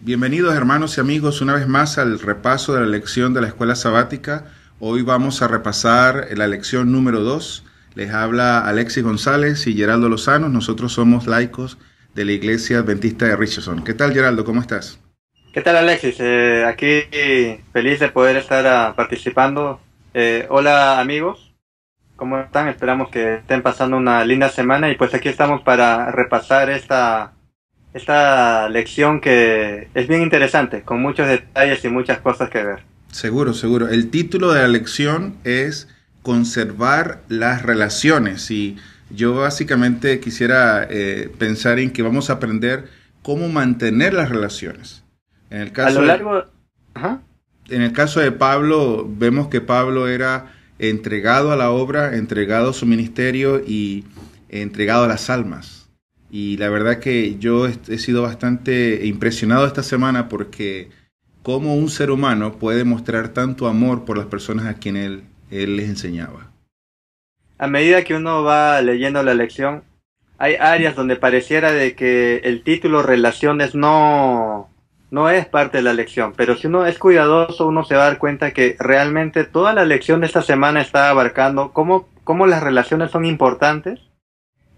Bienvenidos hermanos y amigos una vez más al repaso de la lección de la escuela sabática. Hoy vamos a repasar la lección número 2. Les habla Alexis González y Geraldo Lozano. Nosotros somos laicos de la Iglesia Adventista de Richardson. ¿Qué tal, Geraldo? ¿Cómo estás? ¿Qué tal, Alexis? Aquí feliz de poder estar participando. Hola amigos, ¿cómo están? Esperamos que estén pasando una linda semana y pues aquí estamos para repasar esta lección que es bien interesante, con muchos detalles y muchas cosas que ver. Seguro, seguro. El título de la lección es Conservar las relaciones y yo básicamente quisiera pensar en que vamos a aprender cómo mantener las relaciones. En el caso A lo largo... Ajá. En el caso de Pablo, vemos que Pablo era entregado a la obra, entregado a su ministerio y entregado a las almas. Y la verdad que yo he sido bastante impresionado esta semana porque cómo un ser humano puede mostrar tanto amor por las personas a quienes él les enseñaba. A medida que uno va leyendo la lección, hay áreas donde pareciera de que el título Relaciones no es parte de la lección, pero si uno es cuidadoso, uno se va a dar cuenta que realmente toda la lección de esta semana está abarcando cómo las relaciones son importantes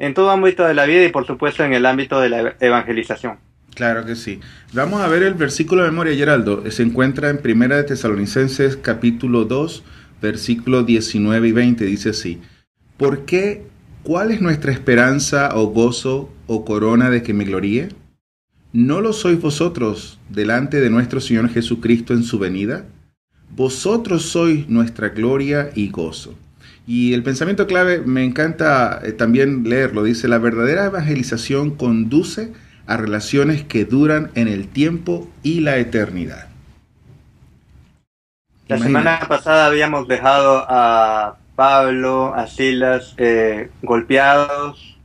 en todo ámbito de la vida y por supuesto en el ámbito de la evangelización. Claro que sí. Vamos a ver el versículo de memoria, Geraldo. Se encuentra en Primera de Tesalonicenses capítulo 2, versículos 19 y 20. Dice así: ¿Por qué? ¿Cuál es nuestra esperanza o gozo o corona de que me gloríe? ¿No lo sois vosotros delante de nuestro Señor Jesucristo en su venida? Vosotros sois nuestra gloria y gozo. Y el pensamiento clave me encanta también leerlo. Dice: la verdadera evangelización conduce a relaciones que duran en el tiempo y la eternidad. La Imagínate. semana pasada habíamos dejado a Pablo, a Silas golpeados,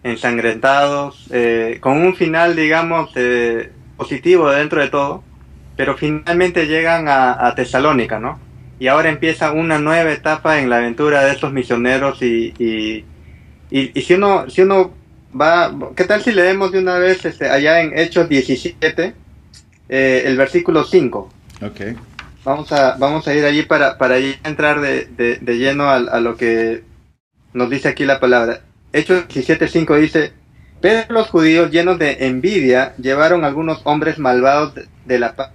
ensangrentados, con un final, digamos, positivo dentro de todo, pero finalmente llegan a Tesalónica, ¿no? Y ahora empieza una nueva etapa en la aventura de estos misioneros y si uno va, ¿qué tal si leemos de una vez allá en Hechos 17, el versículo 5? Ok. Vamos a ir allí para ya entrar de lleno a lo que nos dice aquí la palabra. Hechos 17:5 dice: pero los judíos, llenos de envidia, llevaron algunos hombres malvados de la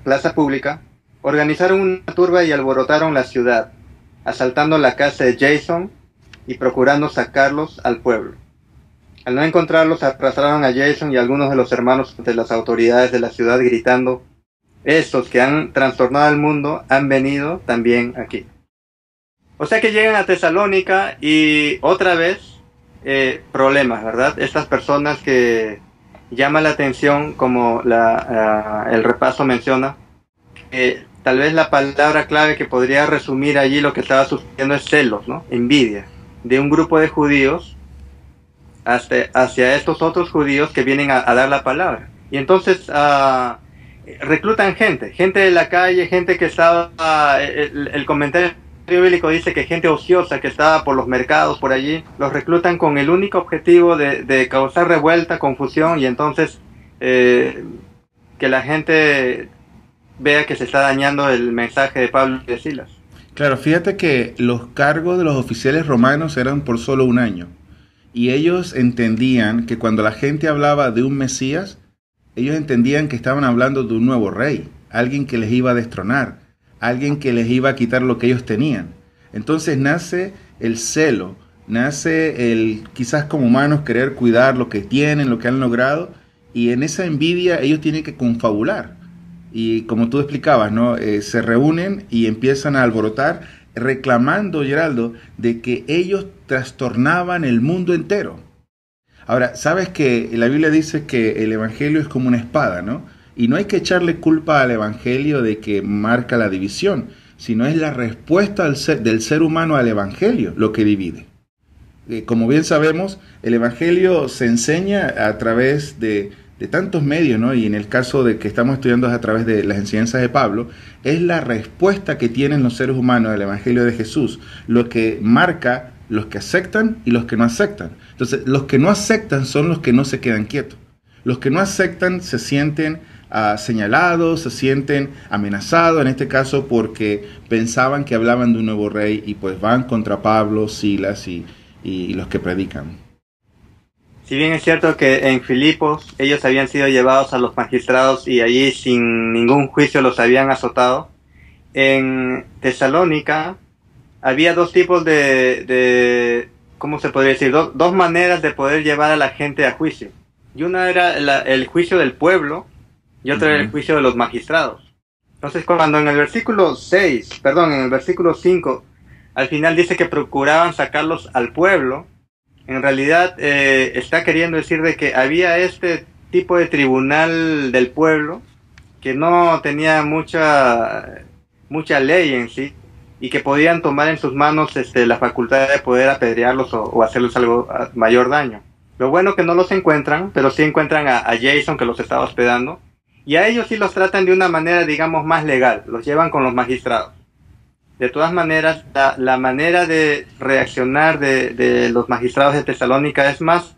plaza pública, organizaron una turba y alborotaron la ciudad, asaltando la casa de Jason y procurando sacarlos al pueblo. Al no encontrarlos, arrastraron a Jason y a algunos de los hermanos ante las autoridades de la ciudad, gritando: estos que han trastornado al mundo han venido también aquí. O sea que llegan a Tesalónica y otra vez problemas, ¿verdad? Estas personas que llaman la atención, como el repaso menciona, tal vez la palabra clave que podría resumir allí lo que estaba sucediendo es celos, ¿no? Envidia de un grupo de judíos hacia estos otros judíos que vienen a dar la palabra. Y entonces reclutan gente de la calle, gente que estaba, el comentario bíblico dice que gente ociosa que estaba por los mercados, por allí, los reclutan con el único objetivo de causar revuelta, confusión y entonces que la gente vea que se está dañando el mensaje de Pablo y de Silas. Claro, fíjate que los cargos de los oficiales romanos eran por solo un año. Y ellos entendían que cuando la gente hablaba de un Mesías, ellos entendían que estaban hablando de un nuevo rey, alguien que les iba a destronar, alguien que les iba a quitar lo que ellos tenían. Entonces nace el celo, nace el quizás como humanos querer cuidar lo que tienen, lo que han logrado, y en esa envidia ellos tienen que confabular. Y como tú explicabas, ¿no? Se reúnen y empiezan a alborotar, reclamando, Geraldo, de que ellos trastornaban el mundo entero. Ahora, sabes que la Biblia dice que el Evangelio es como una espada, ¿no? Y no hay que echarle culpa al Evangelio de que marca la división, sino es la respuesta del ser humano al Evangelio lo que divide. Como bien sabemos, el Evangelio se enseña a través de tantos medios, ¿no? Y en el caso de que estamos estudiando a través de las enseñanzas de Pablo, es la respuesta que tienen los seres humanos al Evangelio de Jesús, lo que marca los que aceptan y los que no aceptan. Entonces, los que no aceptan son los que no se quedan quietos. Los que no aceptan se sienten señalados, se sienten amenazados, en este caso porque pensaban que hablaban de un nuevo rey y pues van contra Pablo, Silas y los que predican. Si bien es cierto que en Filipos ellos habían sido llevados a los magistrados y allí sin ningún juicio los habían azotado, en Tesalónica había dos tipos ¿cómo se podría decir? Dos maneras de poder llevar a la gente a juicio. Y una era el juicio del pueblo y otra era el juicio de los magistrados. Entonces, cuando en el versículo 5, al final dice que procuraban sacarlos al pueblo, en realidad está queriendo decir de que había este tipo de tribunal del pueblo que no tenía mucha ley en sí y que podían tomar en sus manos la facultad de poder apedrearlos o hacerles algo mayor daño. Lo bueno que no los encuentran, pero sí encuentran a Jason, que los estaba hospedando, y a ellos sí los tratan de una manera, digamos, más legal, los llevan con los magistrados. De todas maneras, la manera de reaccionar de los magistrados de Tesalónica es más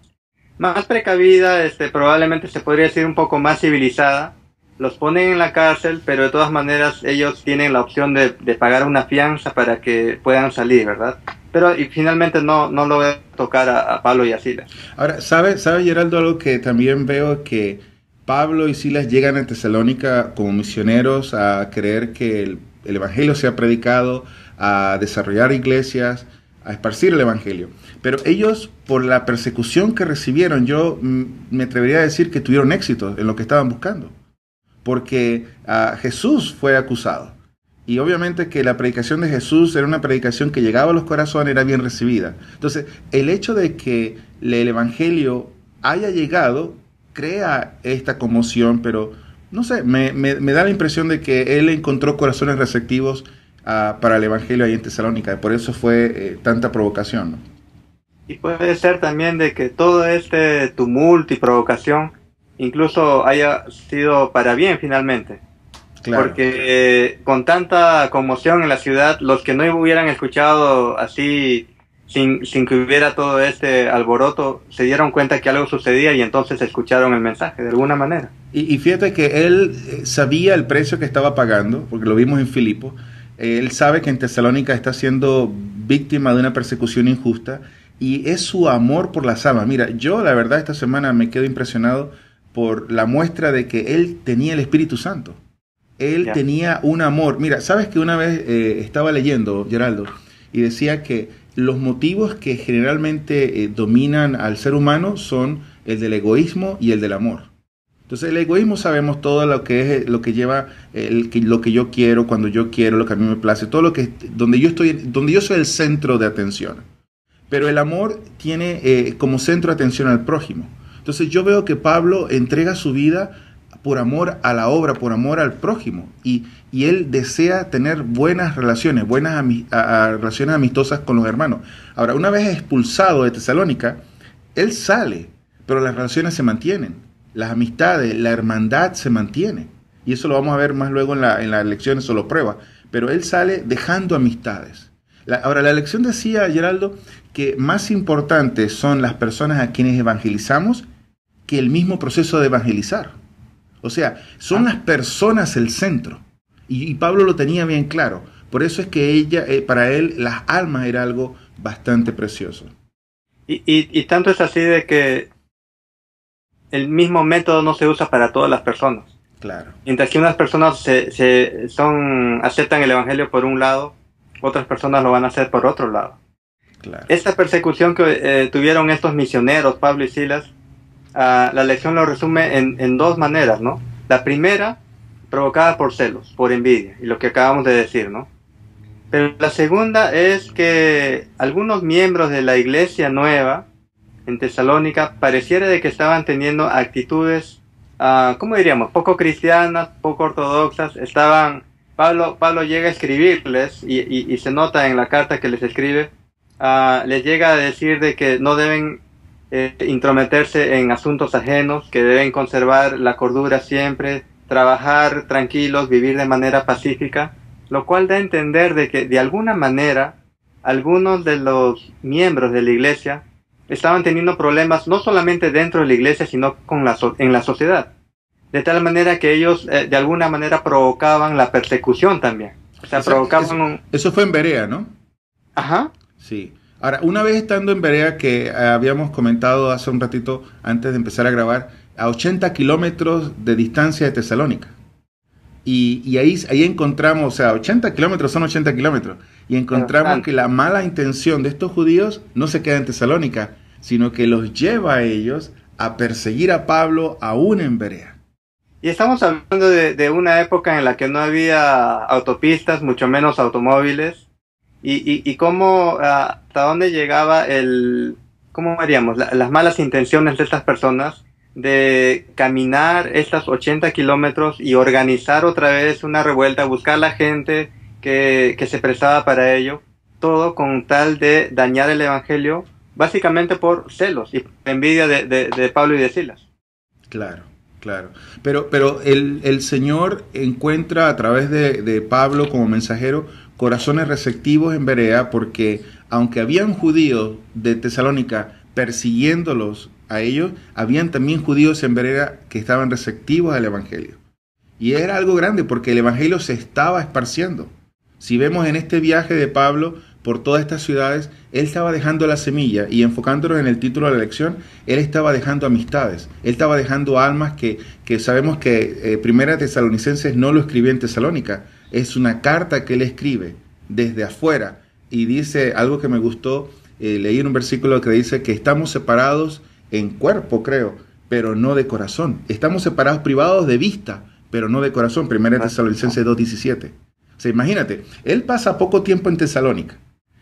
precavida, probablemente se podría decir un poco más civilizada. Los ponen en la cárcel, pero de todas maneras ellos tienen la opción de pagar una fianza para que puedan salir, ¿verdad? Pero y finalmente no lo voy a tocar a Pablo y a Silas. Ahora, ¿sabe Geraldo, algo que también veo? Que Pablo y Silas llegan a Tesalónica como misioneros a creer que el evangelio sea predicado, a desarrollar iglesias, a esparcir el evangelio. Pero ellos, por la persecución que recibieron, yo me atrevería a decir que tuvieron éxito en lo que estaban buscando. Porque Jesús fue acusado. Y obviamente que la predicación de Jesús era una predicación que llegaba a los corazones, era bien recibida. Entonces, el hecho de que el evangelio haya llegado crea esta conmoción, pero no sé, me da la impresión de que él encontró corazones receptivos para el evangelio ahí en Tesalónica. Por eso fue tanta provocación, ¿no? Y puede ser también de que todo este tumulto y provocación incluso haya sido para bien finalmente. Claro. Porque con tanta conmoción en la ciudad, los que no hubieran escuchado así, sin que hubiera todo este alboroto, se dieron cuenta que algo sucedía y entonces escucharon el mensaje de alguna manera. Y fíjate que él sabía el precio que estaba pagando, porque lo vimos en Filipos. Él sabe que en Tesalónica está siendo víctima de una persecución injusta y es su amor por las almas. Mira, yo la verdad esta semana me quedo impresionado por la muestra de que él tenía el Espíritu Santo. Él tenía un amor. Mira, ¿sabes que una vez estaba leyendo, Geraldo, y decía que los motivos que generalmente dominan al ser humano son el del egoísmo y el del amor? Entonces el egoísmo sabemos todo lo que es, lo que lleva lo que yo quiero, cuando yo quiero, lo que a mí me place, todo lo que donde yo soy el centro de atención. Pero el amor tiene como centro de atención al prójimo. Entonces yo veo que Pablo entrega su vida por amor a la obra, por amor al prójimo. Y él desea tener buenas relaciones, relaciones amistosas con los hermanos. Ahora, una vez expulsado de Tesalónica, él sale, pero las relaciones se mantienen. Las amistades, la hermandad se mantiene. Y eso lo vamos a ver más luego en las lecciones, solo prueba. Pero él sale dejando amistades. Ahora, la lección decía, Geraldo, que más importantes son las personas a quienes evangelizamos que el mismo proceso de evangelizar. O sea, son las personas el centro. Y Pablo lo tenía bien claro. Por eso es que para él, las almas era algo bastante precioso. Y tanto es así de que el mismo método no se usa para todas las personas. Claro. Mientras que unas personas aceptan el evangelio por un lado, otras personas lo van a hacer por otro lado. Claro. Esta persecución que tuvieron estos misioneros, Pablo y Silas, la lección lo resume en dos maneras, ¿no? La primera, provocada por celos, por envidia, y lo que acabamos de decir, ¿no? Pero la segunda es que algunos miembros de la iglesia nueva en Tesalónica pareciera de que estaban teniendo actitudes, ¿cómo diríamos? Poco cristianas, poco ortodoxas. Pablo llega a escribirles y se nota en la carta que les escribe, les llega a decir de que no deben intrometerse en asuntos ajenos, que deben conservar la cordura siempre, trabajar tranquilos, vivir de manera pacífica, lo cual da a entender de que de alguna manera algunos de los miembros de la iglesia estaban teniendo problemas no solamente dentro de la iglesia, sino en la sociedad. de tal manera que ellos de alguna manera provocaban la persecución también. O sea, provocaban eso fue en Berea, ¿no? Ajá. Sí. Ahora, una vez estando en Berea, que habíamos comentado hace un ratito antes de empezar a grabar, a 80 kilómetros de distancia de Tesalónica. Y ahí encontramos, o sea, 80 kilómetros son 80 kilómetros. Y encontramos que la mala intención de estos judíos no se queda en Tesalónica, sino que los lleva a ellos a perseguir a Pablo aún en Berea. Y estamos hablando de una época en la que no había autopistas, mucho menos automóviles. Y cómo, hasta dónde llegaba ¿cómo diríamos? Las malas intenciones de estas personas de caminar estas 80 kilómetros y organizar otra vez una revuelta, buscar la gente que se prestaba para ello, todo con tal de dañar el evangelio, básicamente por celos y envidia de Pablo y de Silas. Claro, claro. Pero el Señor encuentra a través de Pablo como mensajero corazones receptivos en Berea, porque aunque habían judíos de Tesalónica persiguiéndolos a ellos, habían también judíos en Berea que estaban receptivos al evangelio. Y era algo grande porque el evangelio se estaba esparciendo. Si vemos en este viaje de Pablo por todas estas ciudades, él estaba dejando la semilla, y enfocándonos en el título de la lección, él estaba dejando amistades, él estaba dejando almas que sabemos que Primera Tesalonicenses no lo escribió en Tesalónica, es una carta que él escribe desde afuera, y dice algo que me gustó, leí en un versículo que dice que estamos separados en cuerpo, creo, pero no de corazón. Estamos separados, privados de vista, pero no de corazón. Primera Tesalonicenses 2:17. O sea, imagínate, él pasa poco tiempo en Tesalónica,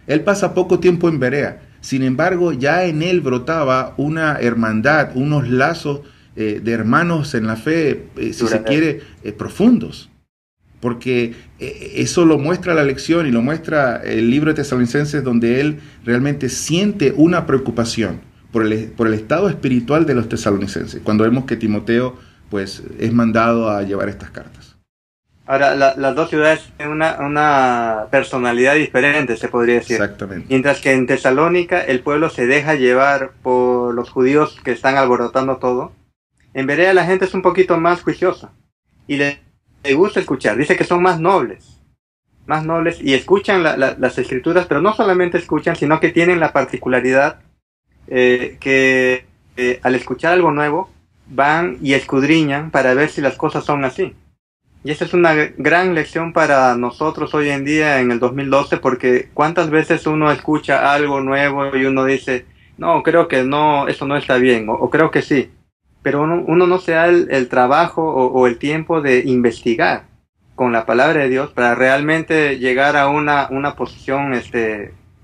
él pasa poco tiempo en Berea, sin embargo ya en él brotaba una hermandad, unos lazos de hermanos en la fe, si se quiere, profundos. Porque eso lo muestra la lección y lo muestra el libro de Tesalonicenses, donde él realmente siente una preocupación por el estado espiritual de los tesalonicenses, cuando vemos que Timoteo pues es mandado a llevar estas cartas. Ahora, las dos ciudades tienen una personalidad diferente, se podría decir. Exactamente. Mientras que en Tesalónica el pueblo se deja llevar por los judíos que están alborotando todo, en Berea la gente es un poquito más juiciosa y le gusta escuchar. Dice que son más nobles y escuchan las escrituras, pero no solamente escuchan, sino que tienen la particularidad que al escuchar algo nuevo van y escudriñan para ver si las cosas son así. Y esa es una gran lección para nosotros hoy en día en el 2012, porque cuántas veces uno escucha algo nuevo y uno dice, no, creo que no, eso no está bien, o creo que sí. Pero uno no se da el trabajo o el tiempo de investigar con la palabra de Dios para realmente llegar a una posición,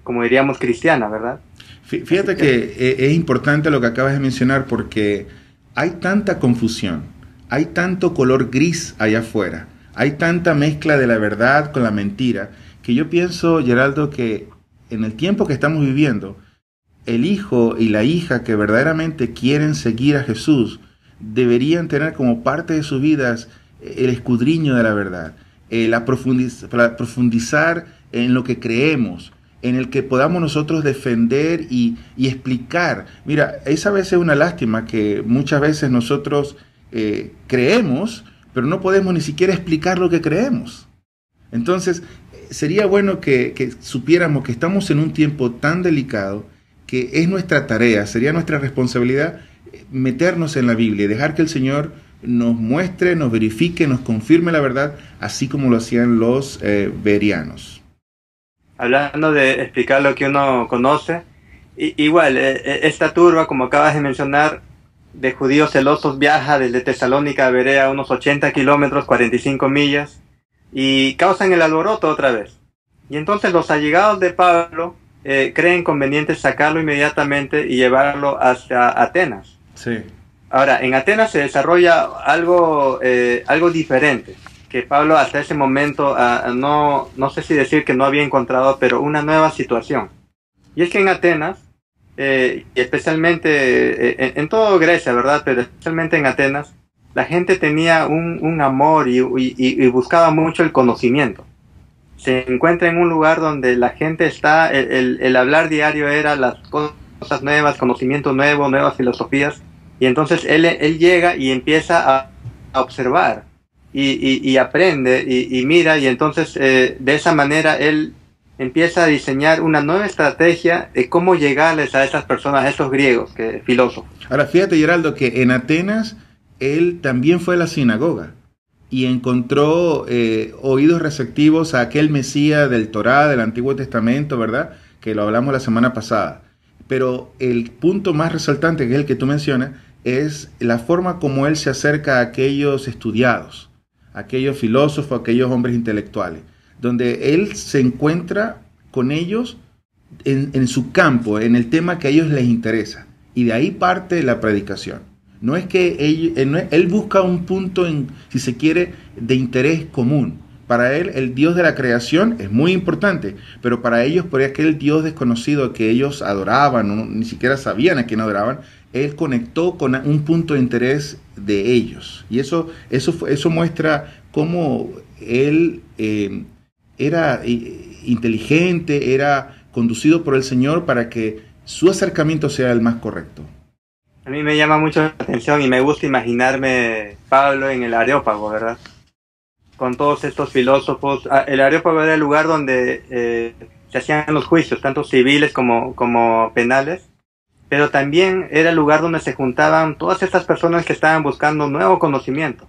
como diríamos, cristiana, ¿verdad? Fíjate que es importante lo que acabas de mencionar, porque hay tanta confusión, hay tanto color gris allá afuera, hay tanta mezcla de la verdad con la mentira, que yo pienso, Geraldo, que en el tiempo que estamos viviendo, el hijo y la hija que verdaderamente quieren seguir a Jesús deberían tener como parte de sus vidas el escudriño de la verdad, para profundizar en lo que creemos, en el que podamos nosotros defender y explicar. Mira, es a veces una lástima que muchas veces nosotros creemos, pero no podemos ni siquiera explicar lo que creemos. Entonces, sería bueno que supiéramos que estamos en un tiempo tan delicado que es nuestra tarea, sería nuestra responsabilidad meternos en la Biblia y dejar que el Señor nos muestre, nos verifique, nos confirme la verdad, así como lo hacían los bereanos. Hablando de explicar lo que uno conoce, igual, esta turba, como acabas de mencionar, de judíos celosos viaja desde Tesalónica a Berea unos 80 kilómetros, 45 millas, y causan el alboroto otra vez. Y entonces los allegados de Pablo creen conveniente sacarlo inmediatamente y llevarlo hacia Atenas. Sí. Ahora, en Atenas se desarrolla algo diferente, que Pablo hasta ese momento no sé si decir que no había encontrado, pero una nueva situación. Y es que en Atenas, y especialmente en toda Grecia, ¿verdad? Pero especialmente en Atenas, la gente tenía un amor y buscaba mucho el conocimiento. Se encuentra en un lugar donde la gente está, el hablar diario era las cosas nuevas, conocimiento nuevo, nuevas filosofías, y entonces él llega y empieza a a observar y aprende y mira, y entonces de esa manera él empieza a diseñar una nueva estrategia de cómo llegarles a esas personas, a estos griegos, filósofos. Ahora, fíjate, Geraldo, que en Atenas él también fue a la sinagoga y encontró oídos receptivos a aquel Mesías del Torá, del Antiguo Testamento, ¿verdad? Que lo hablamos la semana pasada. Pero el punto más resaltante, que es el que tú mencionas, es la forma como él se acerca a aquellos estudiados, a aquellos filósofos, a aquellos hombres intelectuales, donde él se encuentra con ellos en su campo, en el tema que a ellos les interesa. Y de ahí parte la predicación. No es que él busca un punto, si se quiere, de interés común. Para él, el Dios de la creación es muy importante, pero para ellos, por aquel Dios desconocido que ellos adoraban, ni siquiera sabían a quién adoraban, él conectó con un punto de interés de ellos. Y eso muestra cómo él era inteligente, era conducido por el Señor para que su acercamiento sea el más correcto. A mí me llama mucho la atención y me gusta imaginarme Pablo en el Areópago, ¿verdad? Con todos estos filósofos. El Areópago era el lugar donde se hacían los juicios, tanto civiles como penales, pero también era el lugar donde se juntaban todas estas personas que estaban buscando nuevo conocimiento.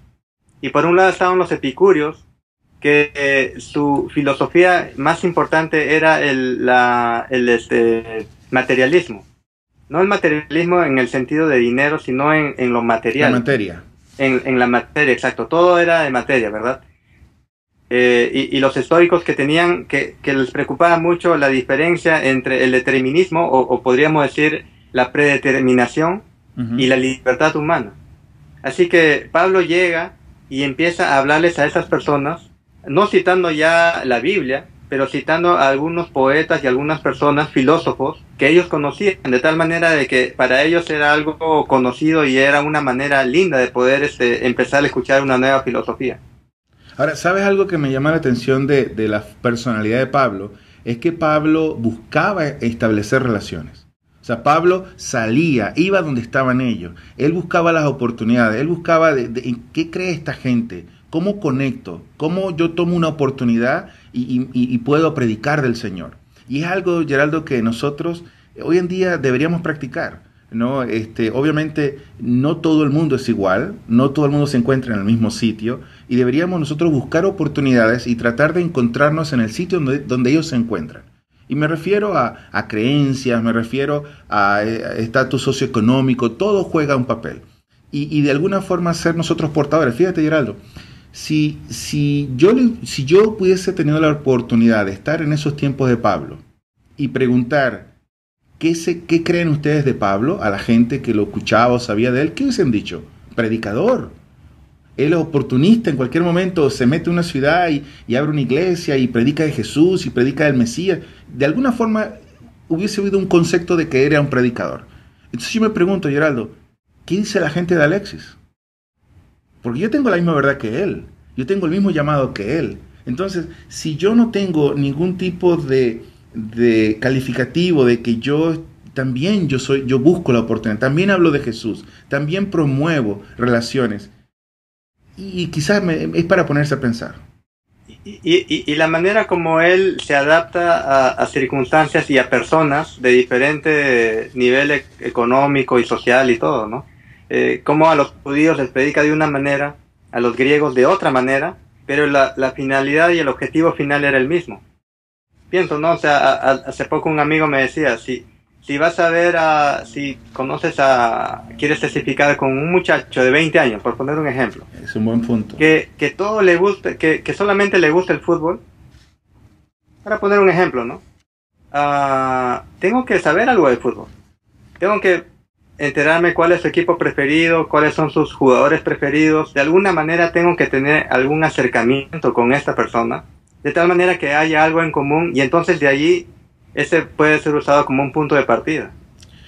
Y por un lado estaban los epicúreos, que su filosofía más importante era el materialismo. No el materialismo en el sentido de dinero, sino en lo material. La materia. En la materia, exacto. Todo era de materia, ¿verdad? Y los estoicos que tenían, que les preocupaba mucho la diferencia entre el determinismo, o podríamos decir la predeterminación, y la libertad humana. Así que Pablo llega y empieza a hablarles a esas personas, no citando ya la Biblia, pero citando a algunos poetas y algunas personas, filósofos, que ellos conocían, de tal manera de que para ellos era algo conocido y era una manera linda de poder empezar a escuchar una nueva filosofía. Ahora, ¿sabes algo que me llama la atención de la personalidad de Pablo? Es que Pablo buscaba establecer relaciones. O sea, Pablo salía, iba donde estaban ellos. Él buscaba las oportunidades, él buscaba en qué cree esta gente, cómo conecto, cómo yo tomo una oportunidad y puedo predicar del Señor. Y es algo, Geraldo, que nosotros hoy en día deberíamos practicar, ¿no? Obviamente no todo el mundo es igual, no todo el mundo se encuentra en el mismo sitio, y deberíamos nosotros buscar oportunidades y tratar de encontrarnos en el sitio donde ellos se encuentran. Y me refiero a creencias, me refiero a estatus socioeconómico, todo juega un papel. Y de alguna forma ser nosotros portadores. Fíjate, Geraldo, si yo pudiese tener la oportunidad de estar en esos tiempos de Pablo y preguntar ¿qué creen ustedes de Pablo? A la gente que lo escuchaba o sabía de él, ¿qué hubiesen dicho? Predicador. Él es oportunista, en cualquier momento se mete a una ciudad y abre una iglesia y predica de Jesús y predica del Mesías. De alguna forma hubiese habido un concepto de que era un predicador. Entonces yo me pregunto, Geraldo, ¿qué dice la gente de Alexis? Porque yo tengo la misma verdad que él, yo tengo el mismo llamado que él. Entonces, si yo no tengo ningún tipo de calificativo de que yo busco la oportunidad, también hablo de Jesús, también promuevo relaciones, y quizás es para ponerse a pensar. Y la manera como él se adapta a circunstancias y a personas de diferente nivel económico y social y todo, ¿no? Como a los judíos les predica de una manera, a los griegos de otra manera, pero la finalidad y el objetivo final era el mismo. Pienso, ¿no? O sea, hace poco un amigo me decía, si vas a ver, si quieres testificar con un muchacho de 20 años, por poner un ejemplo. Es un buen punto. Que todo le guste, que solamente le gusta el fútbol. Para poner un ejemplo, ¿no? Tengo que saber algo de fútbol. Tengo que enterarme cuál es su equipo preferido, cuáles son sus jugadores preferidos. De alguna manera tengo que tener algún acercamiento con esta persona, de tal manera que haya algo en común, y entonces de allí ese puede ser usado como un punto de partida.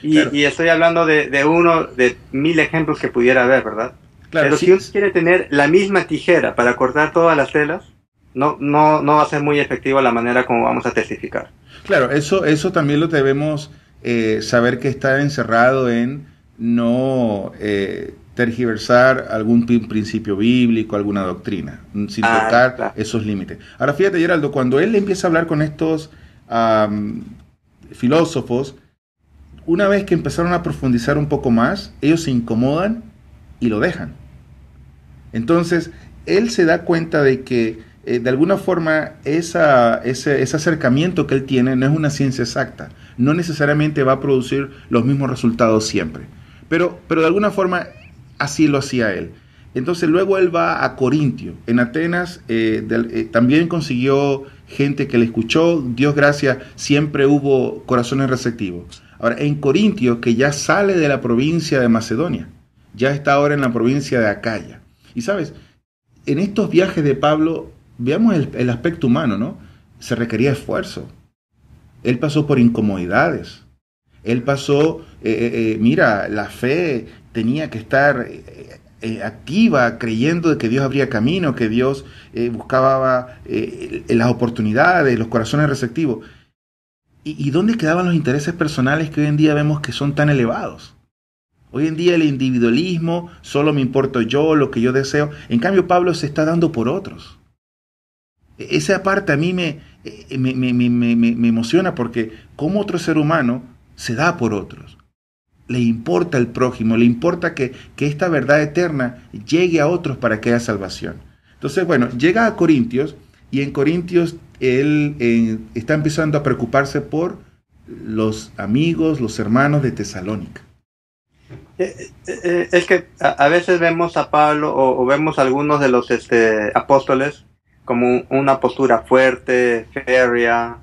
Claro. Y estoy hablando de uno de 1000 ejemplos que pudiera haber, ¿verdad? Claro, pero sí. Si uno quiere tener la misma tijera para cortar todas las telas, no va a ser muy efectiva la manera como vamos a testificar. Claro, eso también lo debemos saber, que está encerrado en no tergiversar algún principio bíblico, alguna doctrina, sin tocar claro. esos límites. Ahora fíjate, Geraldo, cuando él empieza a hablar con estos filósofos, una vez que empezaron a profundizar un poco más, ellos se incomodan y lo dejan. Entonces, él se da cuenta de que de alguna forma ese acercamiento que él tiene no es una ciencia exacta, no necesariamente va a producir los mismos resultados siempre, pero de alguna forma así lo hacía él. Entonces luego él va a Corintio. En Atenas también consiguió gente que le escuchó. Dios gracias, siempre hubo corazones receptivos. Ahora, en Corintio, que ya sale de la provincia de Macedonia, ya está ahora en la provincia de Acaya. Y sabes, en estos viajes de Pablo, veamos el aspecto humano, ¿no? Se requería esfuerzo. Él pasó por incomodidades. Él pasó, mira, la fe tenía que estar activa, creyendo de que Dios abría camino, que Dios buscaba las oportunidades, los corazones receptivos. ¿Y dónde quedaban los intereses personales que hoy en día vemos que son tan elevados? Hoy en día el individualismo, solo me importo yo, lo que yo deseo. En cambio, Pablo se está dando por otros. Esa parte a mí me emociona, porque como otro ser humano se da por otros. Le importa el prójimo, le importa que esta verdad eterna llegue a otros para que haya salvación. Entonces, bueno, llega a Corintios, y en Corintios él está empezando a preocuparse por los amigos, los hermanos de Tesalónica. Es que a veces vemos a Pablo o vemos a algunos de los apóstoles como una postura fuerte, férrea,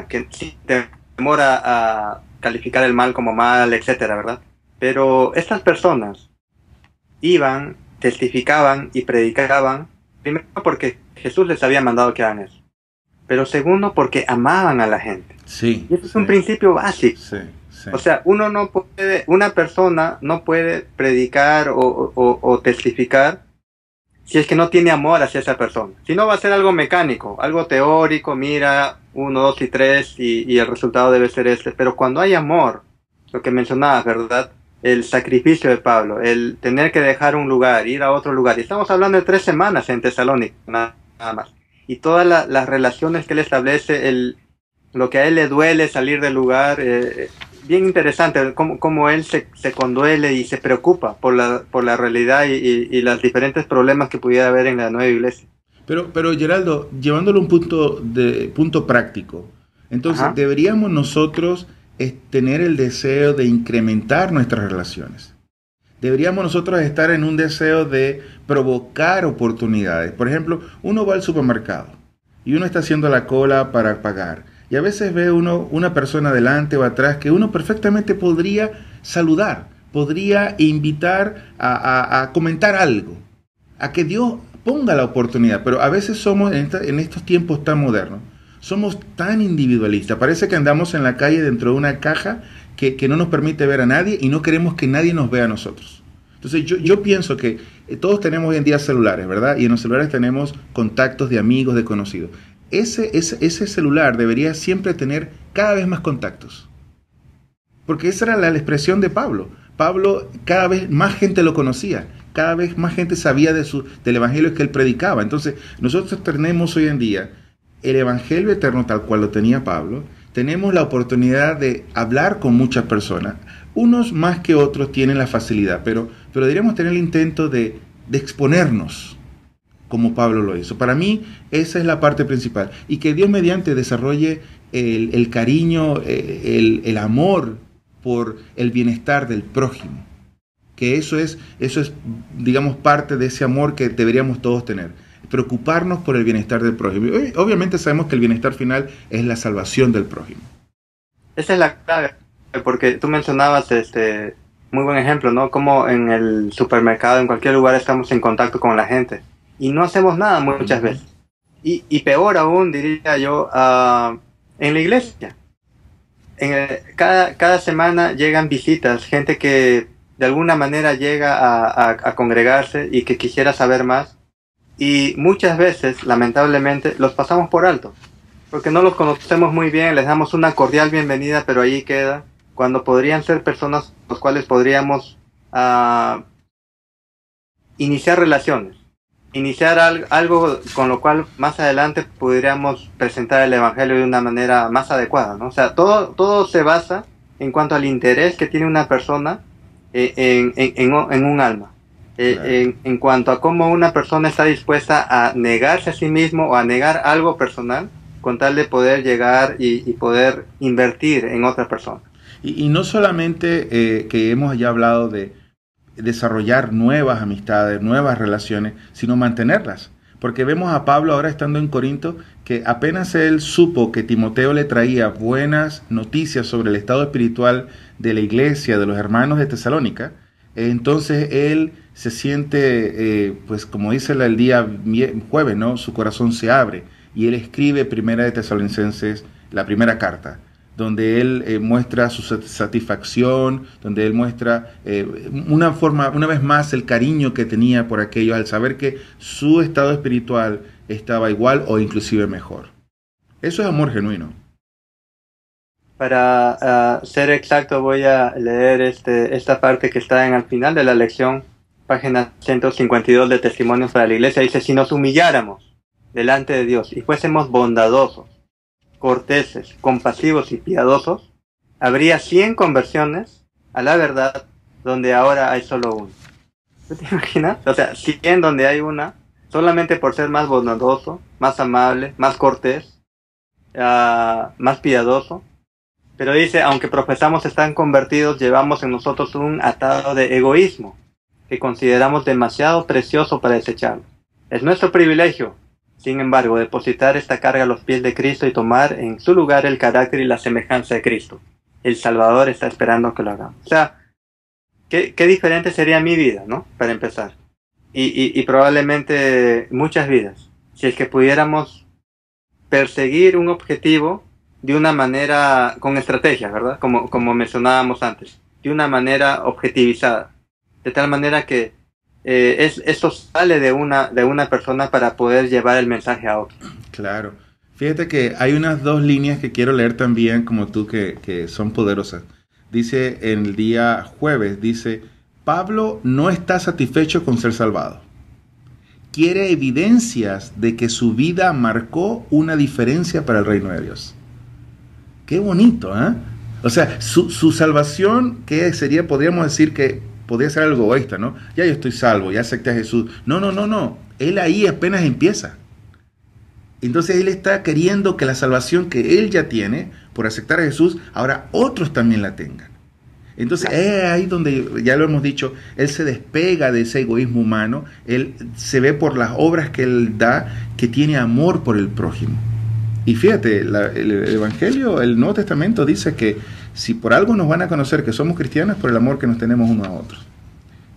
que sí demora a calificar el mal como mal, etcétera, ¿verdad? Pero estas personas iban, testificaban y predicaban, primero porque Jesús les había mandado que hagan eso, pero segundo porque amaban a la gente. Sí. Y eso es un principio básico. Sí, sí. O sea, una persona no puede predicar o testificar si es que no tiene amor hacia esa persona. Si no, va a ser algo mecánico, algo teórico, mira, 1, 2 y 3 y el resultado debe ser este. Pero cuando hay amor, lo que mencionabas, ¿verdad? El sacrificio de Pablo, el tener que dejar un lugar, ir a otro lugar. Y estamos hablando de 3 semanas en Tesalónica, nada más. Y todas las relaciones que él establece, lo que a él le duele salir del lugar, bien interesante cómo él se conduele y se preocupa por la realidad y los diferentes problemas que pudiera haber en la nueva iglesia. Pero Geraldo, llevándolo a un punto práctico, entonces Ajá. deberíamos nosotros tener el deseo de incrementar nuestras relaciones. Deberíamos nosotros estar en un deseo de provocar oportunidades. Por ejemplo, uno va al supermercado y uno está haciendo la cola para pagar. Y a veces ve una persona adelante o atrás que uno perfectamente podría saludar, podría invitar a comentar algo, a que Dios ponga la oportunidad. Pero a veces somos, en estos tiempos tan modernos, somos tan individualistas. Parece que andamos en la calle dentro de una caja que no nos permite ver a nadie y no queremos que nadie nos vea a nosotros. Entonces yo pienso que todos tenemos hoy en día celulares, ¿verdad? Y en los celulares tenemos contactos de amigos, de conocidos. Ese celular debería siempre tener cada vez más contactos. Porque esa era la expresión de Pablo. Pablo, cada vez más gente lo conocía, cada vez más gente sabía del evangelio que él predicaba. Entonces, nosotros tenemos hoy en día el evangelio eterno tal cual lo tenía Pablo. Tenemos la oportunidad de hablar con muchas personas. Unos más que otros tienen la facilidad, pero deberíamos tener el intento de exponernos como Pablo lo hizo. Para mí, esa es la parte principal. Y que Dios mediante desarrolle el cariño, el amor por el bienestar del prójimo. Que eso es, digamos, parte de ese amor que deberíamos todos tener. Preocuparnos por el bienestar del prójimo. Y obviamente sabemos que el bienestar final es la salvación del prójimo. Esa es la clave, porque tú mencionabas muy buen ejemplo, ¿no? Como en el supermercado, en cualquier lugar estamos en contacto con la gente y no hacemos nada muchas veces. Y peor aún, diría yo, en la iglesia. Cada semana llegan visitas, gente que de alguna manera llega a congregarse y que quisiera saber más. Y muchas veces, lamentablemente, los pasamos por alto, porque no los conocemos muy bien, les damos una cordial bienvenida, pero ahí queda, cuando podrían ser personas con las cuales podríamos iniciar relaciones, iniciar algo con lo cual más adelante podríamos presentar el Evangelio de una manera más adecuada, ¿no? O sea, todo se basa en cuanto al interés que tiene una persona en un alma. Claro. En cuanto a cómo una persona está dispuesta a negarse a sí mismo o a negar algo personal con tal de poder llegar y poder invertir en otra persona. Y no solamente que hemos ya hablado de desarrollar nuevas amistades, nuevas relaciones, sino mantenerlas. Porque vemos a Pablo ahora estando en Corinto, que apenas él supo que Timoteo le traía buenas noticias sobre el estado espiritual de la iglesia, de los hermanos de Tesalónica, entonces él se siente, pues como dice el día jueves, ¿no? Su corazón se abre y él escribe Primera de Tesalonicenses, la primera carta, donde él muestra su satisfacción, donde él muestra una vez más el cariño que tenía por aquellos al saber que su estado espiritual estaba igual o inclusive mejor. Eso es amor genuino. Para ser exacto, voy a leer esta parte que está al final de la lección, página 152 de Testimonios para la Iglesia. Dice: si nos humilláramos delante de Dios y fuésemos bondadosos, corteses, compasivos y piadosos, habría 100 conversiones a la verdad donde ahora hay solo una. ¿Tú te imaginas? O sea, 100 donde hay una, solamente por ser más bondadoso, más amable, más cortés, más piadoso. Pero dice, aunque profesamos estar convertidos, llevamos en nosotros un atado de egoísmo que consideramos demasiado precioso para desecharlo. Es nuestro privilegio, sin embargo, depositar esta carga a los pies de Cristo y tomar en su lugar el carácter y la semejanza de Cristo. El Salvador está esperando que lo hagamos. O sea, qué diferente sería mi vida, ¿no? Para empezar. Y probablemente muchas vidas. Si es que pudiéramos perseguir un objetivo de una manera, con estrategia, ¿verdad? Como mencionábamos antes. De una manera objetivizada. De tal manera que esto sale de una persona para poder llevar el mensaje a otro. Claro. Fíjate que hay unas dos líneas que quiero leer también, como tú, que son poderosas. Dice en el día jueves, dice: Pablo no está satisfecho con ser salvado. Quiere evidencias de que su vida marcó una diferencia para el reino de Dios. Qué bonito, ¿eh? O sea, su salvación, que sería, podríamos decir que podría ser algo egoísta, ¿no? Ya yo estoy salvo, ya acepté a Jesús. No. Él ahí apenas empieza. Entonces él está queriendo que la salvación que él ya tiene por aceptar a Jesús, ahora otros también la tengan. Entonces es ahí donde, ya lo hemos dicho, él se despega de ese egoísmo humano, él se ve por las obras que él da, que tiene amor por el prójimo. Y fíjate, el Evangelio, el Nuevo Testamento dice que si por algo nos van a conocer que somos cristianos, por el amor que nos tenemos unos a otros.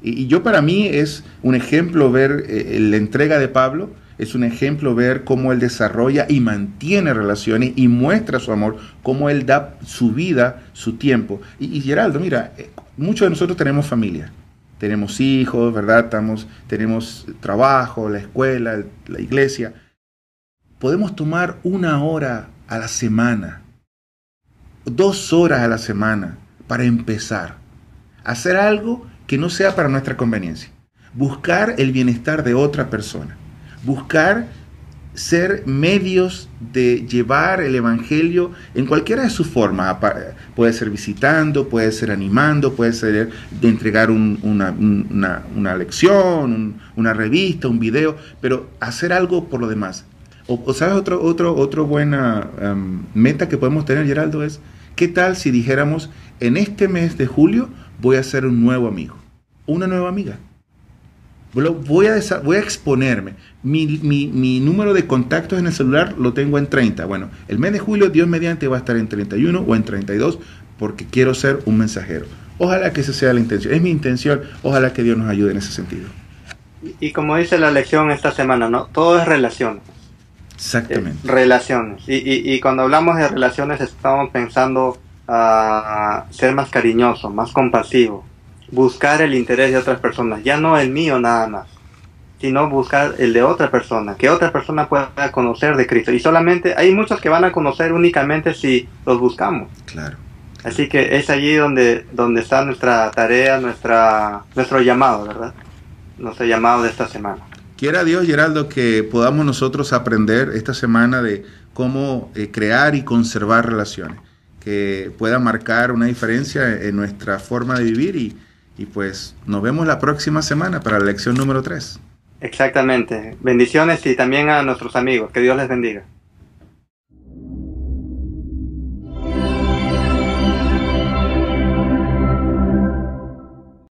Y yo, para mí es un ejemplo ver la entrega de Pablo, es un ejemplo ver cómo él desarrolla y mantiene relaciones y muestra su amor, cómo él da su vida, su tiempo. Y Geraldo, mira, muchos de nosotros tenemos familia, tenemos hijos, ¿verdad? Tenemos trabajo, la escuela, la iglesia. Podemos tomar 1 hora a la semana, 2 horas a la semana para empezar. Hacer algo que no sea para nuestra conveniencia. Buscar el bienestar de otra persona. Buscar ser medios de llevar el Evangelio en cualquiera de sus formas. Puede ser visitando, puede ser animando, puede ser de entregar una lección, una revista, un video, pero hacer algo por lo demás. O ¿sabes? Otro buena meta que podemos tener, Geraldo, es: ¿qué tal si dijéramos, en este mes de julio voy a ser un nuevo amigo, una nueva amiga? Voy a exponerme. Mi número de contactos en el celular lo tengo en 30. Bueno, el mes de julio, Dios mediante, va a estar en 31 o en 32, porque quiero ser un mensajero. Ojalá que esa sea la intención. Es mi intención. Ojalá que Dios nos ayude en ese sentido. Y como dice la lección esta semana, ¿no? Todo es relaciones. Exactamente. Relaciones. Y cuando hablamos de relaciones estamos pensando a ser más cariñoso, más compasivo, buscar el interés de otras personas, ya no el mío nada más, sino buscar el de otra persona, que otra persona pueda conocer de Cristo. Y solamente hay muchos que van a conocer únicamente si los buscamos. Claro. Así que es allí donde está nuestra tarea, nuestro llamado, ¿verdad? nuestro llamado de esta semana. Quiera Dios, Geraldo, que podamos nosotros aprender esta semana de cómo crear y conservar relaciones, que pueda marcar una diferencia en nuestra forma de vivir y pues nos vemos la próxima semana para la lección número 3. Exactamente. Bendiciones y también a nuestros amigos. Que Dios les bendiga.